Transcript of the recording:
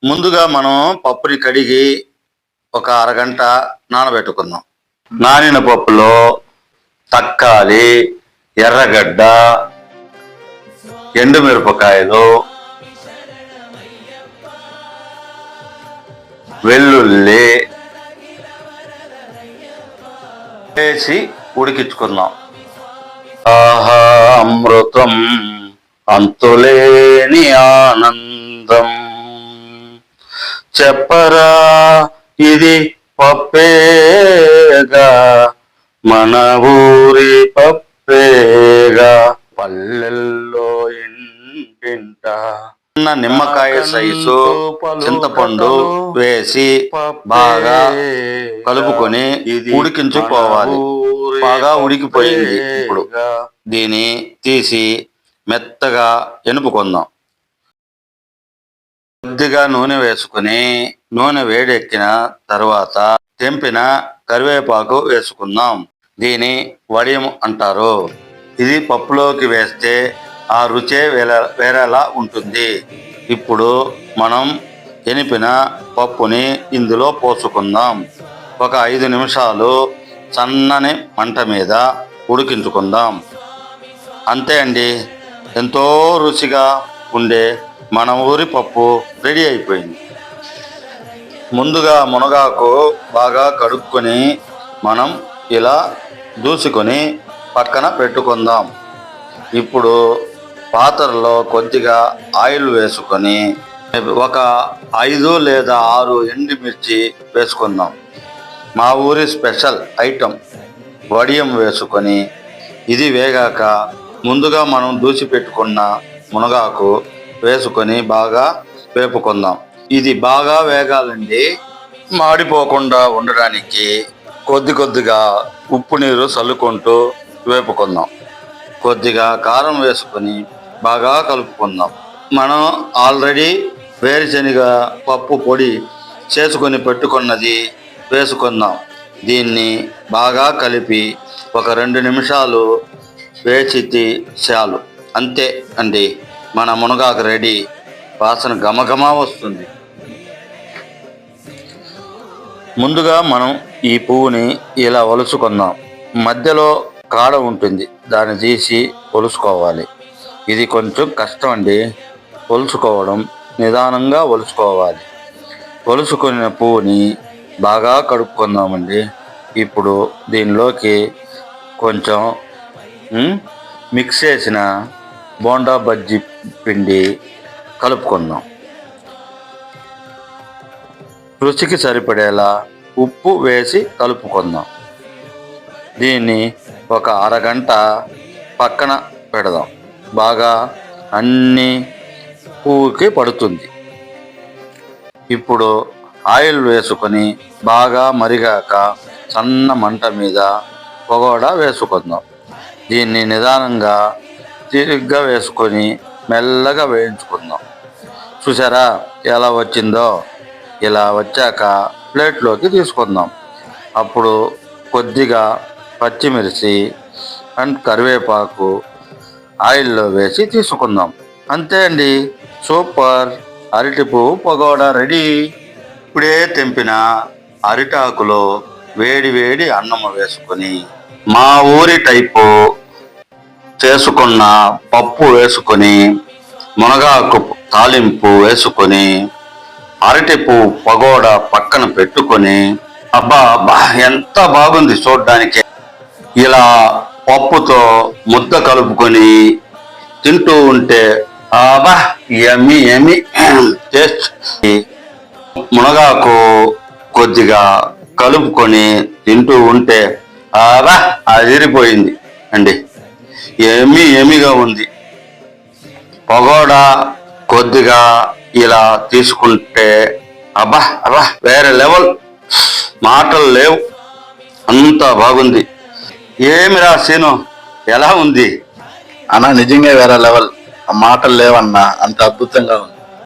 ముందుగా మనం పప్పుని కడిగి ఒక అరగంట నానబెట్టుకుందాం. నానిన పప్పులో తక్కాలి, ఎర్రగడ్డ, ఎండుమిరపకాయలు, వెల్లుల్లి వేసి ఉడికించుకుందాం. ఆహా అమృతం అంతులేని ఆనందం, చెప్పరా ఇది పప్పేగా, మన ఊరి పప్పేగా, పల్లెల్లో ఇంటింట. నిమ్మకాయ సైజు చింతపండు వేసి బాగా కలుపుకొని ఉడికించుకోవాలి. బాగా ఉడికిపోయింది. ఇప్పుడు దీన్ని తీసి మెత్తగా ఎనుపుకుందాం. కొద్దిగా నూనె వేసుకుని నూనె వేడెక్కిన తర్వాత తెంపిన కరివేపాకు వేసుకుందాం. దీని వడియం అంటారు. ఇది పప్పులోకి వేస్తే ఆ రుచే వేరేలా ఉంటుంది. ఇప్పుడు మనం ఎనిపిన పప్పుని ఇందులో పోసుకుందాం. ఒక 5 నిమిషాలు సన్నని మంట మీద ఉడికించుకుందాం. అంతే అండి, ఎంతో రుచిగా ఉండే మన ఊరి పప్పు రెడీ అయిపోయింది. ముందుగా మునగాకు బాగా కడుక్కొని మనం ఇలా దూసుకొని పక్కన పెట్టుకుందాం. ఇప్పుడు పాత్రలో కొద్దిగా ఆయిల్ వేసుకొని ఒక 5 లేదా 6 ఎండుమిర్చి వేసుకుందాం. మా ఊరి స్పెషల్ ఐటమ్ వడియం వేసుకొని ఇది వేగాక ముందుగా మనం దూసి పెట్టుకున్న మునగాకు వేసుకొని బాగా వేపుకుందాం. ఇది బాగా వేగాలండి. మాడిపోకుండా ఉండడానికి కొద్దిగా ఉప్పు నీరు చల్లుకుంటూ వేపుకుందాం. కొద్దిగా కారం వేసుకొని బాగా కలుపుకుందాం. మనం ఆల్రెడీ వేరుశనగ పప్పు పొడి చేసుకొని పెట్టుకున్నది వేసుకుందాం. దీన్ని బాగా కలిపి ఒక 2 నిమిషాలు వేచితే చాలు. అంతే అండి, మన మునగాకు రెడీ. వాసన గమగమ వస్తుంది. ముందుగా మనం ఈ పువ్వుని ఇలా ఒలుచుకుందాం. మధ్యలో కాడ ఉంటుంది, దాన్ని తీసి ఒలుచుకోవాలి. ఇది కొంచెం కష్టం అండి ఒలుచుకోవడం. నిదానంగా ఒలుచుకోవాలి. ఒలుచుకున్న పువ్వుని బాగా కడుక్కుందామండి. ఇప్పుడు దీనిలోకి కొంచెం మిక్స్ చేసిన బోండా బజ్జీ పిండి కలుపుకుందాం. రుచికి సరిపడేలా ఉప్పు వేసి కలుపుకుందాం. దీన్ని ఒక అరగంట పక్కన పెడదాం. బాగా అన్ని పువ్వుకి పడుతుంది. ఇప్పుడు ఆయిల్ వేసుకొని బాగా మరిగాక సన్న మంట మీద పకోడా వేసుకుందాం. దీన్ని నిదానంగా తిరిగ్గా వేసుకొని మెల్లగా వేయించుకుందాం. చూసారా ఎలా వచ్చిందో? ఇలా వచ్చాక ప్లేట్లోకి తీసుకుందాం. అప్పుడు కొద్దిగా పచ్చిమిర్చి అండ్ కరివేపాకు ఆయిల్లో వేసి తీసుకుందాం. అంతే అండి, సూపర్ అరటి పువ్వు పకోడా రెడీ. ఇప్పుడే తెంపిన అరిటాకులో వేడి అన్నం వేసుకొని మా ఊరి టైపు చేసుకున్న పప్పు వేసుకొని మునగాకు తాలింపు వేసుకొని అరటి పువ్వు పకోడా పక్కన పెట్టుకొని అబ్బా ఎంత బాగుంది చూడ్డానికి. ఇలా పప్పుతో ముద్ద కలుపుకొని తింటూ ఉంటే యమ్మీ టేస్ట్. మునగాకు కొద్దిగా కలుపుకొని తింటూ ఉంటే అదిరిపోయింది అండి. ఎమ్మిగా ఉంది. పకోడా కొద్దిగా ఇలా తీసుకుంటే అబ్బా వేరే లెవెల్, మాటలు లేవు, అంత బాగుంది. ఏమిరా సీను, ఎలా ఉంది అన్న? నిజంగా వేరే లెవెల్, మాటలు లేవన్నా, అంత అద్భుతంగా ఉంది.